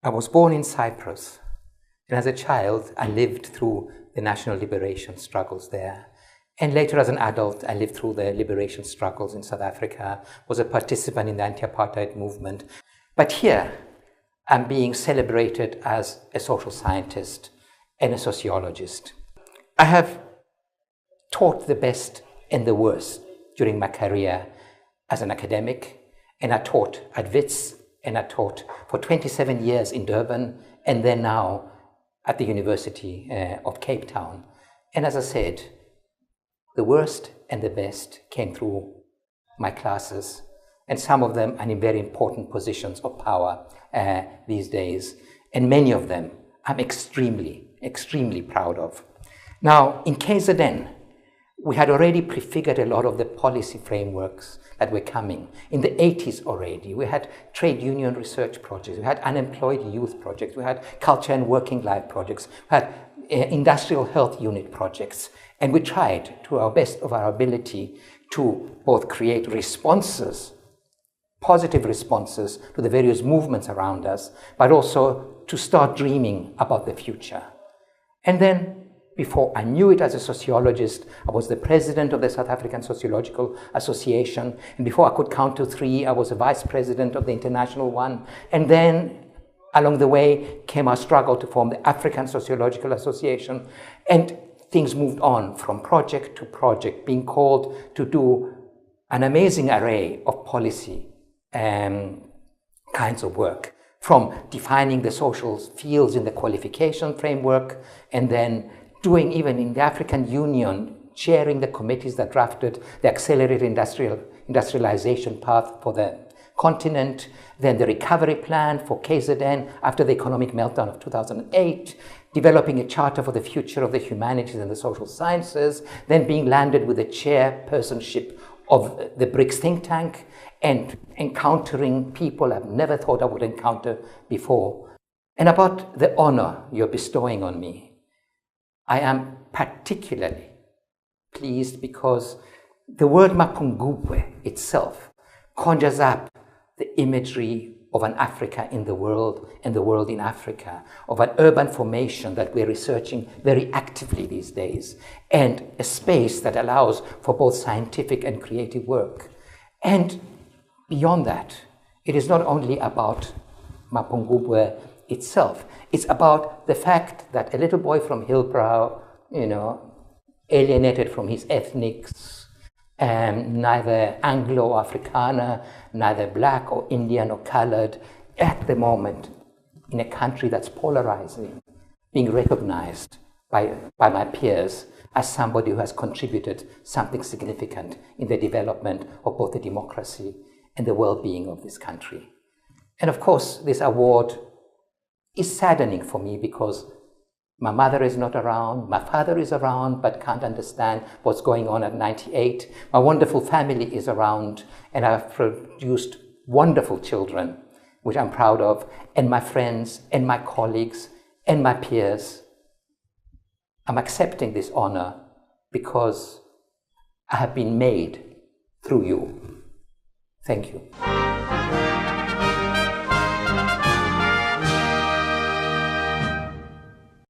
I was born in Cyprus, and as a child, I lived through the national liberation struggles there. And later, as an adult, I lived through the liberation struggles in South Africa, was a participant in the anti-apartheid movement. But here, I'm being celebrated as a social scientist and a sociologist. I have taught the best and the worst during my career as an academic, and I taught at WITS, and I taught for 27 years in Durban, and then now at the University of Cape Town. And as I said, the worst and the best came through my classes, and some of them are in very important positions of power these days, and many of them I'm extremely, extremely proud of. Now, in KZN, we had already prefigured a lot of the policy frameworks that were coming. In the 80s already, we had trade union research projects, we had unemployed youth projects, we had culture and working life projects, we had industrial health unit projects, and we tried to our best of our ability to both create responses, positive responses to the various movements around us, but also to start dreaming about the future. And then, before I knew it as a sociologist, I was the president of the South African Sociological Association. And before I could count to three, I was a vice president of the international one. And then along the way came our struggle to form the African Sociological Association. And things moved on from project to project, being called to do an amazing array of policy kinds of work, from defining the social fields in the qualification framework, and then doing even in the African Union, chairing the committees that drafted the accelerated industrialization path for the continent, then the recovery plan for KZN after the economic meltdown of 2008, developing a charter for the future of the humanities and the social sciences, then being landed with the chairpersonship of the BRICS think tank, and encountering people I've never thought I would encounter before. And about the honor you're bestowing on me, I am particularly pleased because the word Mapungubwe itself conjures up the imagery of an Africa in the world and the world in Africa, of an urban formation that we're researching very actively these days, and a space that allows for both scientific and creative work. And beyond that, it is not only about Mapungubwe itself. It's about the fact that a little boy from Hillbrow, alienated from his ethnics, neither Anglo or Afrikaner, neither black or Indian or colored, at the moment, in a country that's polarizing, being recognized by my peers as somebody who has contributed something significant in the development of both the democracy and the well-being of this country. And of course, this award is saddening for me because my mother is not around, my father is around, but can't understand what's going on at 98. My wonderful family is around, and I've produced wonderful children, which I'm proud of, and my friends, and my colleagues, and my peers. I'm accepting this honor because I have been made through you. Thank you.